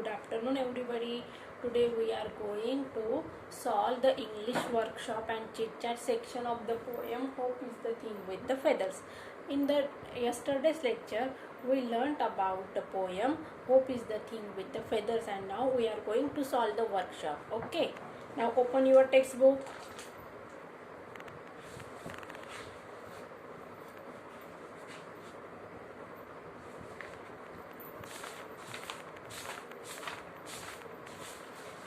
afternoon everybody. Today we are going to solve the English workshop and chit chat section of the poem Hope is the Thing with the Feathers. In the yesterday's lecture we learnt about the poem Hope is the Thing with the Feathers, and now we are going to solve the workshop. Okay, now open your textbook.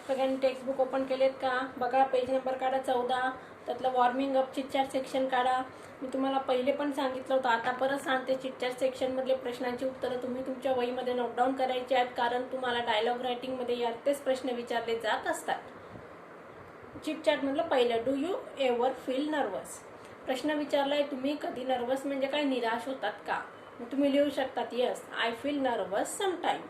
सगळ्यांनी textbook open केलेत का? बघा, page number काढा 14. त्यातलं warming up chitchat section काढा. मी तुम्हाला पहिले पण सांगितलं होतं, आता परत सांगते. चिटचॅट सेक्शनमधले प्रश्नांची उत्तरं तुम्ही तुमच्या वहीमध्ये नोट डाऊन करायची आहेत, कारण तुम्हाला डायलॉग रायटिंगमध्ये यातेच प्रश्न विचारले जात असतात. चिटचॅटमधलं पहिलं, do you ever feel nervous? प्रश्न विचारलाय, तुम्ही कधी नर्वस म्हणजे काय, निराश होतात का? तुम्ही लिहू शकतात, yes I feel nervous sometime.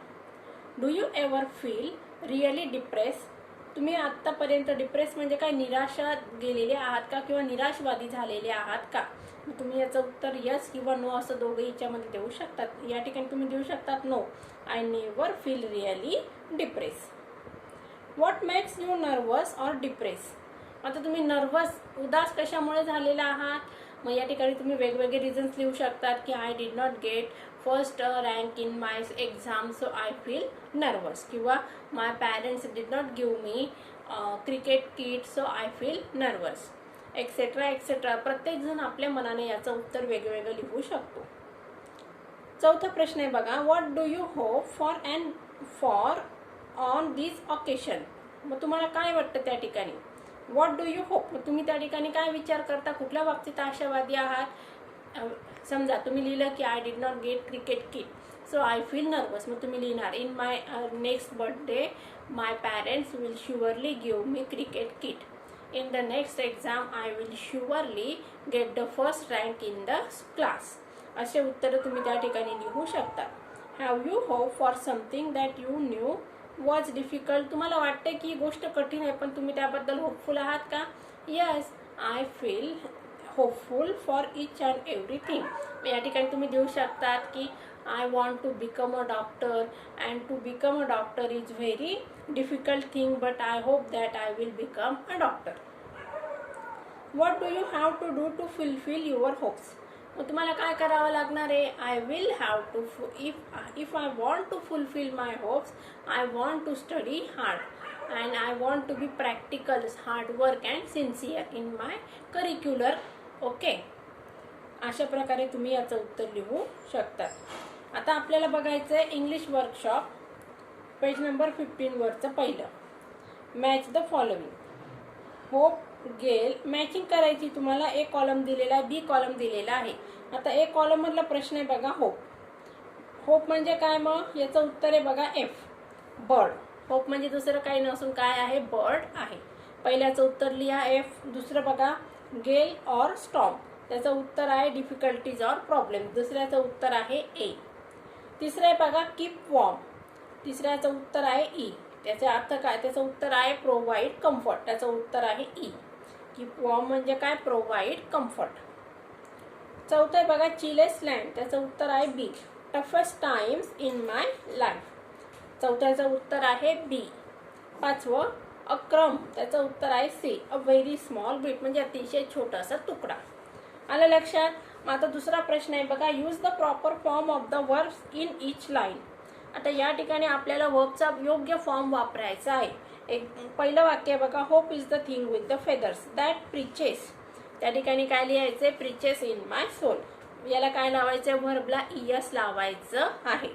Do you ever feel really depress? तुम्ही आत्तापर्यंत डिप्रेस म्हणजे काय, निराशा गेलेले आहात का किंवा निराशवादी झालेले आहात का? तुम्ही याचं उत्तर यस किंवा नो असं दोघे याच्यामध्ये देऊ शकतात. या ठिकाणी तुम्ही देऊ शकतात no, I never feel really depress. What makes you nervous or depress? आता तुम्ही नर्वस, उदास कशामुळे झालेला आहात? मग या ठिकाणी तुम्ही वेगवेगळे रिझन्स लिहू शकतात की I did not get first rank in my exam so I feel nervous, किंवा my parents did not give me cricket kit so I feel nervous, etcetera etcetera. प्रत्येकजण आपल्या मनाने याचं उत्तर वेगवेगळं लिहू शकतो. चौथा प्रश्न आहे बघा, what do you hope for on this occasion? मग तुम्हाला काय वाटतं त्या ठिकाणी? व्हॉट डू यू होप, मग तुम्ही त्या ठिकाणी काय विचार करता, कुठल्या बाबतीत आशावादी आहात? समजा तुम्ही लिहिलं की I did not gate cricket kit so I feel nervous, मग तुम्ही लिहिणार in my next birthday my parents will surely give me cricket kit. In the next exam I will surely get the first rank in the class. असे उत्तरं तुम्ही त्या ठिकाणी लिहू शकता. Have you hope for something that you knew was difficult? तुम्हाला वाटते की ही गोष्ट कठीण आहे, पण तुम्ही त्याबद्दल होपफुल आहात का? Yes I feel hopeful for each and everything. या ठिकाणी तुम्ही देऊ शकतात की I want to become a doctor and to become a doctor is very difficult thing but I hope that I will become a doctor. What do you have to do to fulfil your hopes? मग तुम्हाला काय करावं लागणार आहे? I will have to, if I want to fulfil my hopes I want to study hard and I want to be practical, hard work and sincere in my curricular. Okay, अशा प्रकारे तुम्ही याचं उत्तर लिहू शकता. आता आपल्याला बघायचं आहे इंग्लिश वर्कशॉप, पेज नंबर 15 वरचं पहिलं, मॅच द फॉलोइंग. होप, गेल, मॅचिंग करायची. तुम्हाला ए कॉलम दिलेला आहे, बी कॉलम दिलेला आहे. आता ए कॉलम मधला प्रश्न आहे बघा, होप. होप म्हणजे काय? मग याचं उत्तर आहे बघा एफ, बर्ड. होप म्हणजे दुसरं काही नसून काय आहे, बर्ड आहे. पहिल्याचं उत्तर लिहा एफ. दुसरं बघा, गेल ऑर स्टॉर्म, त्याचं उत्तर आहे डिफिकल्टीज ऑर प्रॉब्लेम. दुसऱ्याचं उत्तर आहे ए. तिसरं आहे बघा, कीप वॉर्म, तिसऱ्याचं उत्तर आहे ई. त्याचे अर्थ काय? त्याचं उत्तर आहे प्रोव्हाइड कम्फर्ट, त्याचं उत्तर आहे ई. कीप वॉर्म म्हणजे काय, प्रोव्हाइड कम्फर्ट. चौथं आहे बघा, चिलेस्ट लँड, त्याचं उत्तर आहे B. Toughest times in my life, चौथ्याचं उत्तर आहे बी. पाचवं, अ क्रम, त्याचं उत्तर आहे C. A very small bit म्हणजे अतिशय छोटासा तुकडा. आलं लक्षात? मग आता दुसरा प्रश्न आहे बघा, use the proper form of the verbs in each line. आता या ठिकाणी आपल्याला वर्बचा योग्य फॉर्म वापरायचा आहे. एक पहिलं वाक्य आहे बघा, hope is the thing with the feathers that perches. त्या ठिकाणी काय लिहायचंय, प्रिचेस इन माय सोल. याला काय लावायचंय, व्हर्बला इयस लावायचं आहे.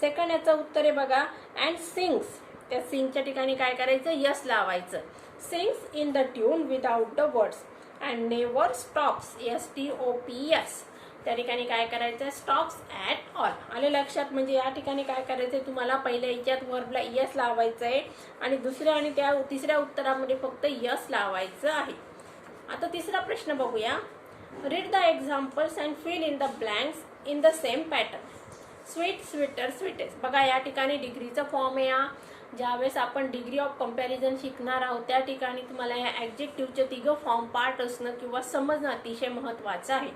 सेकंड याचं उत्तर आहे बघा, अँड सिंग्स, त्या सिंगच्या ठिकाणी काय करायचं, यस लावायचं. Sings in the tune without the words and never stops, STOPS, त्या ठिकाणी काय करायचं, स्टॉप्स ॲट ऑल. आले लक्षात? म्हणजे या ठिकाणी काय करायचंय, तुम्हाला पहिल्या याच्यात वर्बला यस लावायचं आहे आणि दुसऱ्या आणि त्या तिसऱ्या उत्तरामध्ये फक्त यस लावायचं आहे. आता तिसरा प्रश्न बघूया, read the examples and fill in the blanks in the same pattern. Sweet, sweeter, sweetest. बघा या ठिकाणी डिग्रीचा फॉर्म आहे. ज्यावेळेस आपण डिग्री ऑफ कंपॅरिझन शिकणार आहोत त्या ठिकाणी तुम्हाला या ॲडजेक्टिव्हचे तिघं फॉर्म पार्ट असणं किंवा समजणं अतिशय महत्त्वाचं आहे.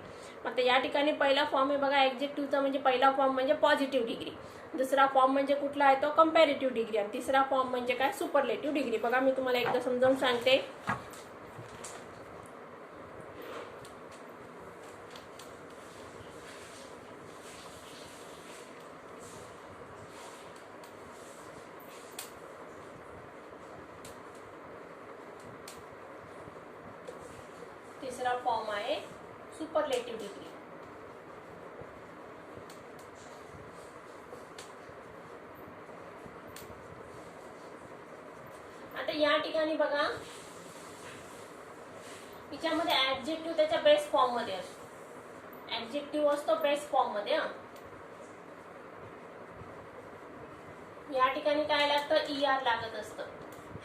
आता या ठिकाणी पहिला फॉर्म आहे बघा ॲडजेक्टिव्हचा, म्हणजे पहिला फॉर्म म्हणजे पॉझिटिव्ह डिग्री, दुसरा फॉर्म म्हणजे कुठला आहे तो कंपॅरेटिव्ह डिग्री, आणि तिसरा फॉर्म म्हणजे काय सुपरलेटिव्ह डिग्री. बघा मी तुम्हाला एकदा समजावून सांगते. तिसरा फॉर्म आहे सुपरलेटिव्ह डिग्री. आता या ठिकाणी बघा याच्यामध्ये ऍडजेक्टिव्ह त्याच्या बेस फॉर्म मध्ये असतो. ऍडजेक्टिव्ह असतो बेस फॉर्म मध्ये. या ठिकाणी काय लागतं, ER लागत असतं.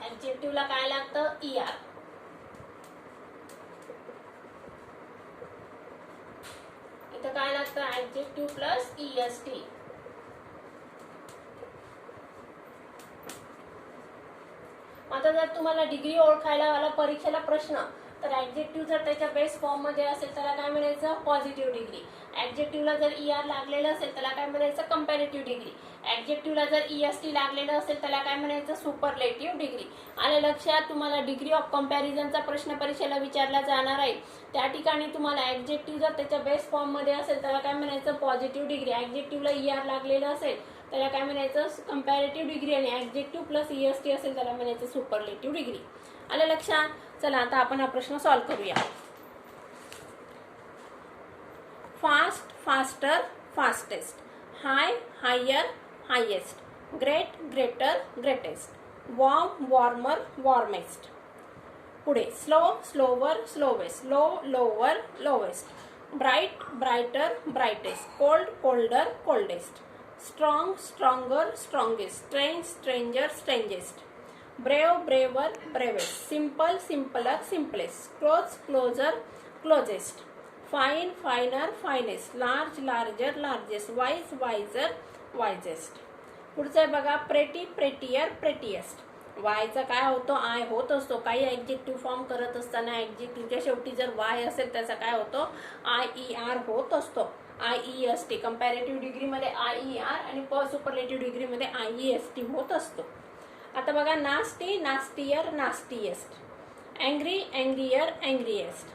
ऍडजेक्टिव्हला काय लागतं, ER. इथं काय लागतं, ऍडजेक्टिव्ह प्लस EST. आता जर तुम्हाला डिग्री ओळखायला आला परीक्षेला प्रश्न, तर ऍडजेक्टिव्ह जर त्याच्या बेस फॉर्म मध्ये असेल त्याला काय म्हणायचं, पॉझिटिव्ह डिग्री. ऍडजेक्टिव्हला जर ER लागलेलं असेल त्याला काय म्हणायचं, कंपॅरेटिव्ह डिग्री. ऍडजेक्टिव्हला जर EST लागलेलं असेल त्याला काय म्हणायचं, सुपरलेटिव्ह डिग्री. आलं लक्षात. तुम्हाला डिग्री ऑफ कंपॅरिझनचा प्रश्न परीक्षेला विचारला जाणार आहे. त्या ठिकाणी तुम्हाला ऍडजेक्टिव्ह जर त्याच्या बेस फॉर्म मध्ये असेल त्याला काय म्हणायचं, पॉझिटिव्ह डिग्री. ऍडजेक्टिव्हला ER लागलेलं असेल त्याला काय म्हणायचं, कंपॅरेटिव्ह डिग्री. आणि ऍडजेक्टिव्ह प्लस EST असेल त्याला म्हणायचं सुपरलेटिव्ह डिग्री. आलं लक्षात. चला आता आपण हा प्रश्न सॉल्व्ह करूया. Fast, faster, fastest. High, higher, highest. Great, greater, greatest. Warm, warmer, warmest. पुढे slow, slower, slowest. Low, lower, lowest. Bright, brighter, brightest. Cold, colder, coldest. Strong, stronger, strongest. Strange, stranger, strangest. Brave, braver, bravest. Simple, simpler, simplest. Close, closer, closest. Fine, finer, finest. Large, larger, largest. Wise, wiser, wisest. पुढचं आहे बघा pretty, प्रेटियर, प्रेटिएस्ट. वायचा काय होतो, I होत असतो. काही adjective form करत असताना ऍडजेक्टिव्हच्या शेवटी जर वाय असेल त्याचा काय होतो, IER होत असतो. IEST. कंपॅरेटिव्ह डिग्रीमध्ये IER आणि सुपरलेटिव्ह डिग्रीमध्ये IEST होत असतो. आता बघा nasty, nastier, nastiest. Angry, angrier, angriest.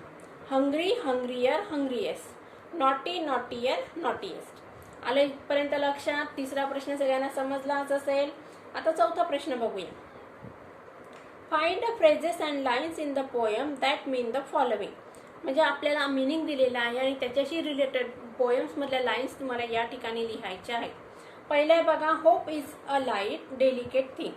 Hungry, hungrier, hungriest. Naughty, naughtier, naughtiest. आलं इथपर्यंत लक्षात. तिसरा प्रश्न सगळ्यांना समजलाच असेल. आता चौथा प्रश्न बघूया. Find the phrases and lines in the poem that mean the following. म्हणजे आपल्याला मिनिंग दिलेला आहे आणि त्याच्याशी रिलेटेड पोएम्स मधल्या लाईन्स तुम्हाला या ठिकाणी लिहायच्या आहेत. पहिलं आहे बघा hope is a light delicate thing.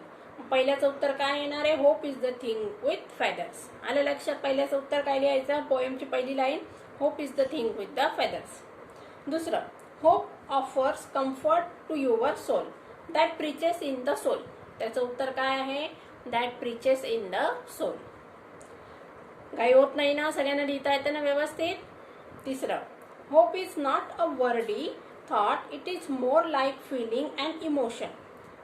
पहिल्याचं उत्तर काय येणार आहे, hope is the thing with feathers. आलं लक्षात. पहिल्याचं उत्तर काय लिहायचं, पोएमची पहिली line hope is the thing with the feathers. दुसरं hope offers comfort to your soul that perches in the soul. त्याचं उत्तर काय आहे, that perches in the soul. काही होत नाही ना, सगळ्यांना लिहिता येतं ना व्यवस्थित. तिसरं hope is not a wordy thought, it is more like feeling and emotion.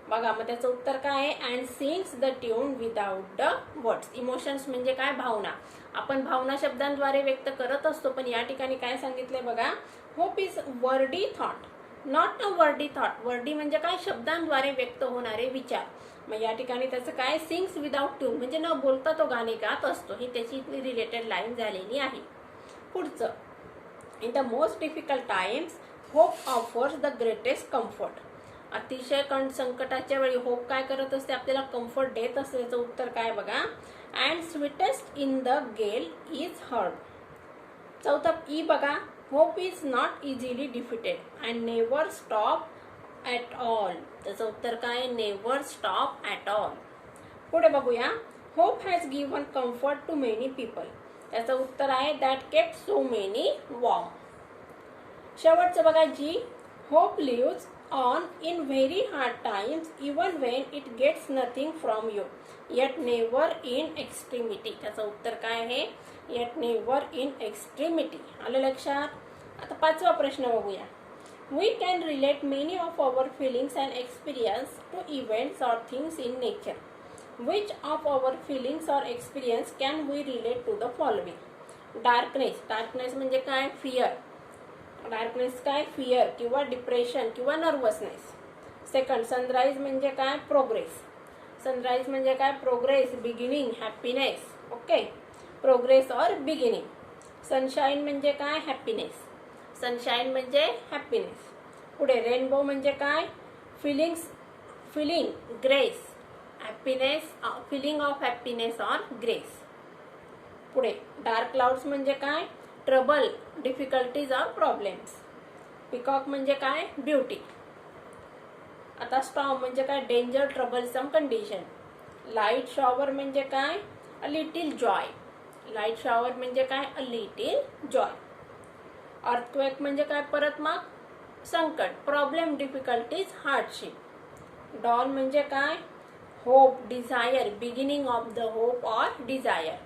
बघा मग त्याचं उत्तर काय आहे, and sings the tune without the words. Emotions म्हणजे काय, भावना. आपण भावना शब्दांद्वारे व्यक्त करत असतो, पण या ठिकाणी काय सांगितलंय बघा, hope is Verde thought not a wordy thought. Verde म्हणजे काय, शब्दांद्वारे व्यक्त होणारे विचार. मग या ठिकाणी त्याचं काय, सिंग्स विदाउट ट्यून म्हणजे न बोलता तो गाणे गात असतो. ही त्याची रिलेटेड लाईन झालेली आहे. पुढचं in the most difficult times hope offers the greatest comfort. अतिशय संकटाच्या वेळी होप काय करत असते, आपल्याला कम्फर्ट देत असते. याचं उत्तर काय बघा, and sweetest in the gale is heard. चौथा ई बघा, hope is not easily defeated and never stop at all. त्याचं उत्तर काय, नेव्हर स्टॉप ॲट ऑल. पुढे बघूया, hope has given comfort to many people. त्याचं उत्तर आहे that kept so many warm. शेवटचं बघा G, hope lives on in very hard times even when it gets nothing from you yet never in extremity. त्याचं उत्तर काय आहे, yet never in extremity. आलं लक्षात. आता पाचवा प्रश्न बघूया. We can relate many of our feelings and experience to events or things in nature. Which of our feelings or experience can we relate to the following? Darkness. Darkness म्हणजे काय? Fear. Darkness काय? Fear किंवा depression किंवा nervousness. Second, sunrise म्हणजे काय? Progress. Sunrise म्हणजे काय? Progress, beginning, happiness. Okay, progress और बिगिनिंग. सनशाईन म्हणजे काय? हॅपीनेस. सनशाईन म्हणजे हॅपीनेस. पुढे रेनबो म्हणजे काय? Feeling grace, happiness, feeling of happiness or grace. पुढे डार्क क्लाउड्स म्हणजे काय? Trouble, difficulties or problems. Peacock म्हणजे काय? ब्युटी. आता स्टॉर्म म्हणजे काय? Danger, troublesome condition. Light shower म्हणजे काय? A little Joy. Light shower म्हणजे काय? A little Joy. अर्थक्वेक म्हणजे काय? परत मग संकट, प्रॉब्लेम, डिफिकल्टीज, हार्डशिप. डॉन म्हणजे काय? Hope, desire, beginning of the hope or desire.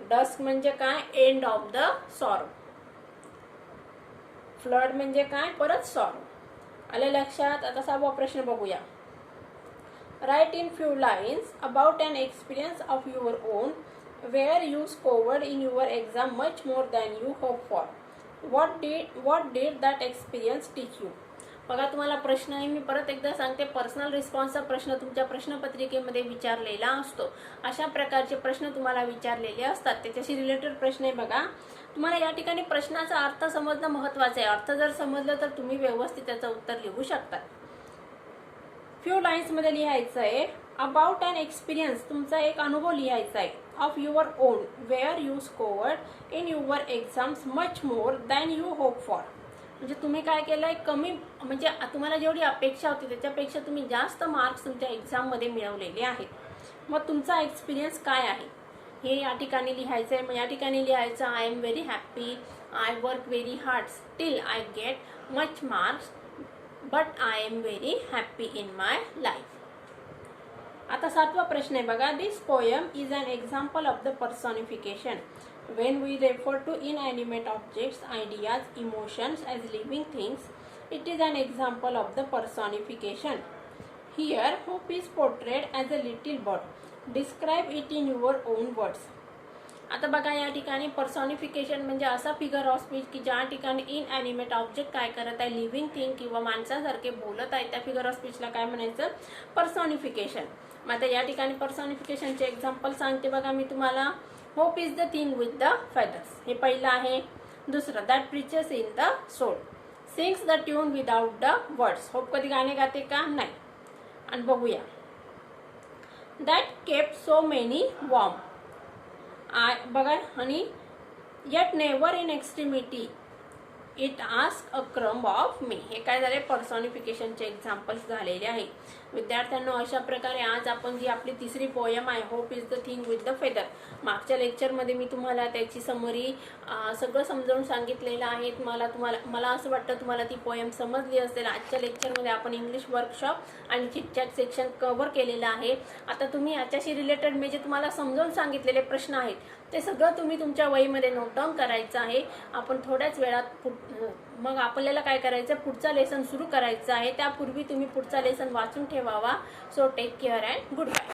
Dusk म्हणजे काय? End of the sorrow. Flood म्हणजे काय? परत सॉरो. आले लक्षात? आता 6वा प्रश्न बघूया. Write in few lines about an experience of your own where you scored in your exam much more than you hope for. what did that experience teach you? बघा, तुम्हाला प्रश्न आहे, मी परत एकदा सांगते, पर्सनल रिस्पॉन्सचा प्रश्न तुमच्या प्रश्नपत्रिकेमध्ये विचारलेला असतो. अशा प्रकारचे प्रश्न तुम्हाला विचारलेले असतात, त्याच्याशी रिलेटेड प्रश्न आहे. बघा, तुम्हाला या ठिकाणी प्रश्नाचा अर्थ समजणं महत्त्वाचं आहे. अर्थ जर समजलं तर तुम्ही व्यवस्थित त्याचं उत्तर लिहू शकता. फ्यू लाईन्समध्ये लिहायचं आहे अबाउट अन एक्सपिरियन्स, तुमचा एक अनुभव लिहायचा आहे, of your own where you scored in your exams much more than you hope for. म्हणजे तुम्ही काय केलंय? कमी, म्हणजे तुम्हाला जेवढी अपेक्षा होती त्याच्यापेक्षा तुम्ही जास्त मार्क्स तुमच्या एक्झाममध्ये मिळवलेले आहेत. मग तुमचा एक्सपिरियन्स काय आहे हे या ठिकाणी लिहायचं आहे. मग या ठिकाणी लिहायचं, I am very happy, I work very hard, still I get much marks, but I am very happy in my life. आता 7वा प्रश्न आहे बघा. This poem is an example of the personification. When we refer to inanimate objects, ideas, emotions as living things, it is an example of the personification. Here, hope is portrayed as a little bird. Describe it in your own words. आता बघा, या ठिकाणी पर्सॉनिफिकेशन म्हणजे असा figure of speech की ज्या ठिकाणी इनॲनिमेट object काय करत आहे? लिव्हिंग थिंग किंवा माणसासारखे बोलत आहे, त्या फिगर ऑफ स्पीचला काय म्हणायचं? पर्सॉनिफिकेशन. मग आता या ठिकाणी पर्सॉनिफिकेशनचे एक्झाम्पल सांगते बघा मी तुम्हाला. Hope is the thing with the feathers, हे पहिलं आहे. दुसरं, that perches in the soul, sings the tune without the words. Hope कधी गाणे गाते का? नाही. आणि बघूया, that kept so many warm. बघा, आणि yet never in extremity it ask a crumb of me. हे काय झाले? पर्सॉनिफिकेशनचे एक्झाम्पल्स झालेले आहे. विद्यार्थ्यांनो, अशा प्रकारे आज आपण जी आपली तिसरी पोयम आहे, hope is the thing with the feather, मागच्या लेक्चरमध्ये मी तुम्हाला त्याची समरी सगळं समजावून सांगितलेलं आहे. मला असं वाटतं तुम्हाला ती पोयम समजली असेल. आजच्या लेक्चरमध्ये आपण इंग्लिश वर्कशॉप आणि चिटचॅट सेक्शन कव्हर केलेलं आहे. आता तुम्ही याच्याशी रिलेटेड मी जे तुम्हाला समजावून सांगितलेले प्रश्न आहेत ते सगळं तुम्ही तुमच्या वहीमध्ये नोट डाऊन करायचं आहे. आपण थोड्याच वेळात मग आपल्याला काय करायचं? पुढचा लेसन सुरू करायचा आहे. त्यापूर्वी तुम्ही पुढचा लेसन वाचून ठेवावा. So take care and good bye.